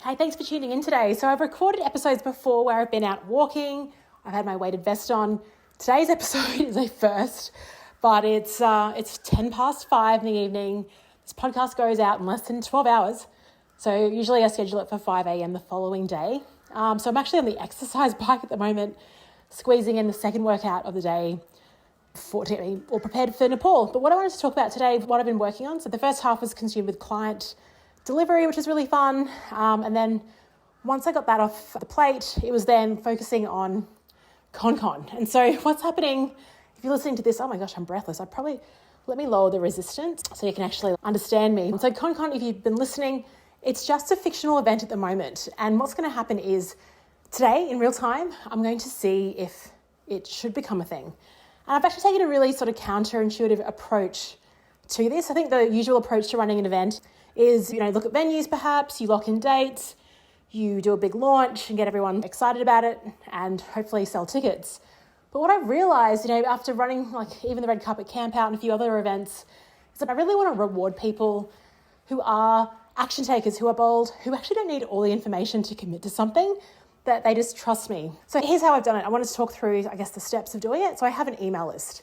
Hey, thanks for tuning in today. So I've recorded episodes before where I've been out walking. I've had my weighted vest on. Today's episode is a first, but it's 5:10 in the evening. This podcast goes out in less than 12 hours. So usually I schedule it for 5 a.m. the following day. So I'm actually on the exercise bike at the moment, squeezing in the second workout of the day or prepared for Nepal. But what I wanted to talk about today, what I've been working on. So the first half was consumed with client delivery, which is really fun. And then once I got that off the plate, it was then focusing on Con. And so what's happening, if you're listening to this, oh my gosh, I'm breathless. Let me lower the resistance so you can actually understand me. And so Con, if you've been listening, it's just a fictional event at the moment. And what's going to happen is today in real time, I'm going to see if it should become a thing. And I've actually taken a really sort of counterintuitive approach to this. I think the usual approach to running an event is, look at venues perhaps, you lock in dates, you do a big launch and get everyone excited about it and hopefully sell tickets. But what I've realized, after running even the Red Carpet Camp Out and a few other events, is that I really want to reward people who are action takers, who are bold, who actually don't need all the information to commit to something, that they just trust me. So here's how I've done it. I wanted to talk through, the steps of doing it. So I have an email list.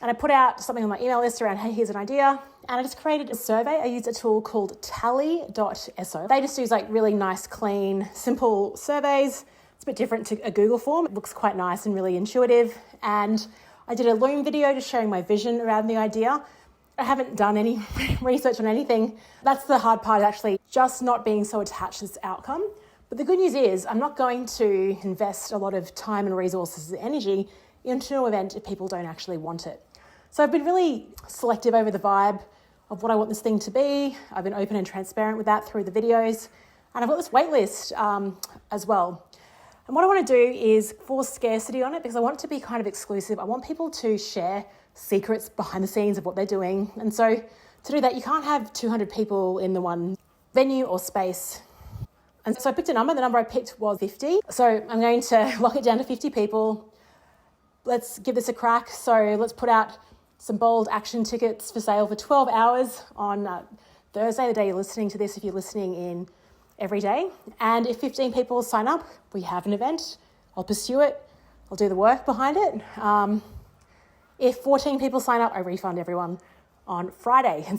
And I put out something on my email list around, hey, here's an idea. And I just created a survey. I used a tool called tally.so. They just use really nice, clean, simple surveys. It's a bit different to a Google form. It looks quite nice and really intuitive. And I did a Loom video just sharing my vision around the idea. I haven't done any research on anything. That's the hard part, actually, just not being so attached to this outcome. But the good news is I'm not going to invest a lot of time and resources and energy into an event if people don't actually want it. So I've been really selective over the vibe of what I want this thing to be. I've been open and transparent with that through the videos. And I've got this waitlist as well. And what I want to do is force scarcity on it because I want it to be kind of exclusive. I want people to share secrets behind the scenes of what they're doing. And so to do that, you can't have 200 people in the one venue or space. And so I picked a number. The number I picked was 50. So I'm going to lock it down to 50 people. Let's give this a crack. So let's put out some bold action tickets for sale for 12 hours on Thursday, the day you're listening to this, if you're listening in every day. And if 15 people sign up, we have an event. I'll pursue it. I'll do the work behind it. If 14 people sign up, I refund everyone on Friday. So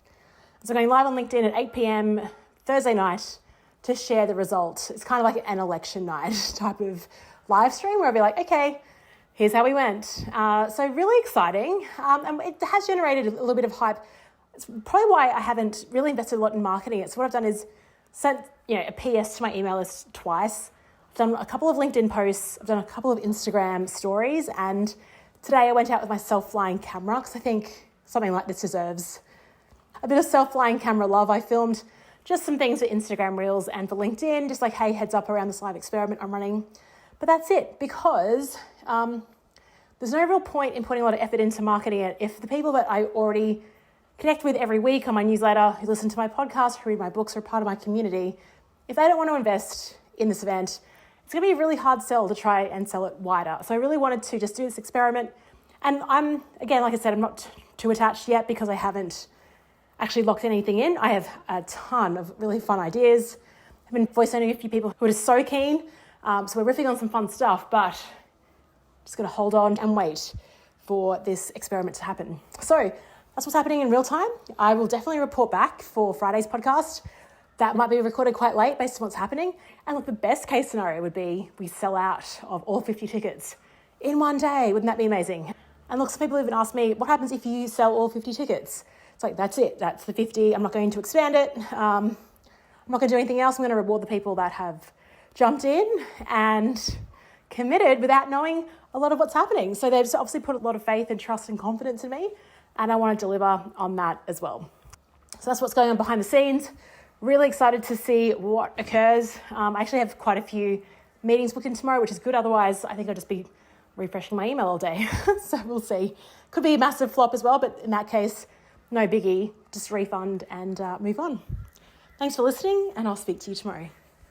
I'm going live on LinkedIn at 8 p.m. Thursday night to share the result. It's kind of like an election night type of live stream where I'll be like, okay, here's how we went. So really exciting. And it has generated a little bit of hype. It's probably why I haven't really invested a lot in marketing it. So what I've done is sent a PS to my email list twice. I've done a couple of LinkedIn posts. I've done a couple of Instagram stories. And today I went out with my self-flying camera because I think something like this deserves a bit of self-flying camera love. I filmed just some things for Instagram Reels and for LinkedIn, just hey, heads up around this live experiment I'm running. But that's it, because there's no real point in putting a lot of effort into marketing it if the people that I already connect with every week on my newsletter, who listen to my podcast, who read my books, are part of my community, if they don't want to invest in this event, it's going to be a really hard sell to try and sell it wider. So I really wanted to just do this experiment. And I'm, again, like I said, I'm not too attached yet because I haven't actually locked anything in. I have a ton of really fun ideas. I've been voice noting a few people who are just so keen. So we're riffing on some fun stuff, but just going to hold on and wait for this experiment to happen. So that's what's happening in real time. I will definitely report back for Friday's podcast. That might be recorded quite late based on what's happening. And look, the best case scenario would be we sell out of all 50 tickets in one day. Wouldn't that be amazing? And look, some people even asked me, what happens if you sell all 50 tickets? It's that's it. That's the 50. I'm not going to expand it. I'm not going to do anything else. I'm going to reward the people that have jumped in and committed without knowing a lot of what's happening. So they've obviously put a lot of faith and trust and confidence in me, and I want to deliver on that as well. So that's what's going on behind the scenes. Really excited to see what occurs. I actually have quite a few meetings booked in tomorrow, which is good. Otherwise, I think I'll just be refreshing my email all day. So we'll see. Could be a massive flop as well, but in that case, no biggie. Just refund and move on. Thanks for listening, and I'll speak to you tomorrow.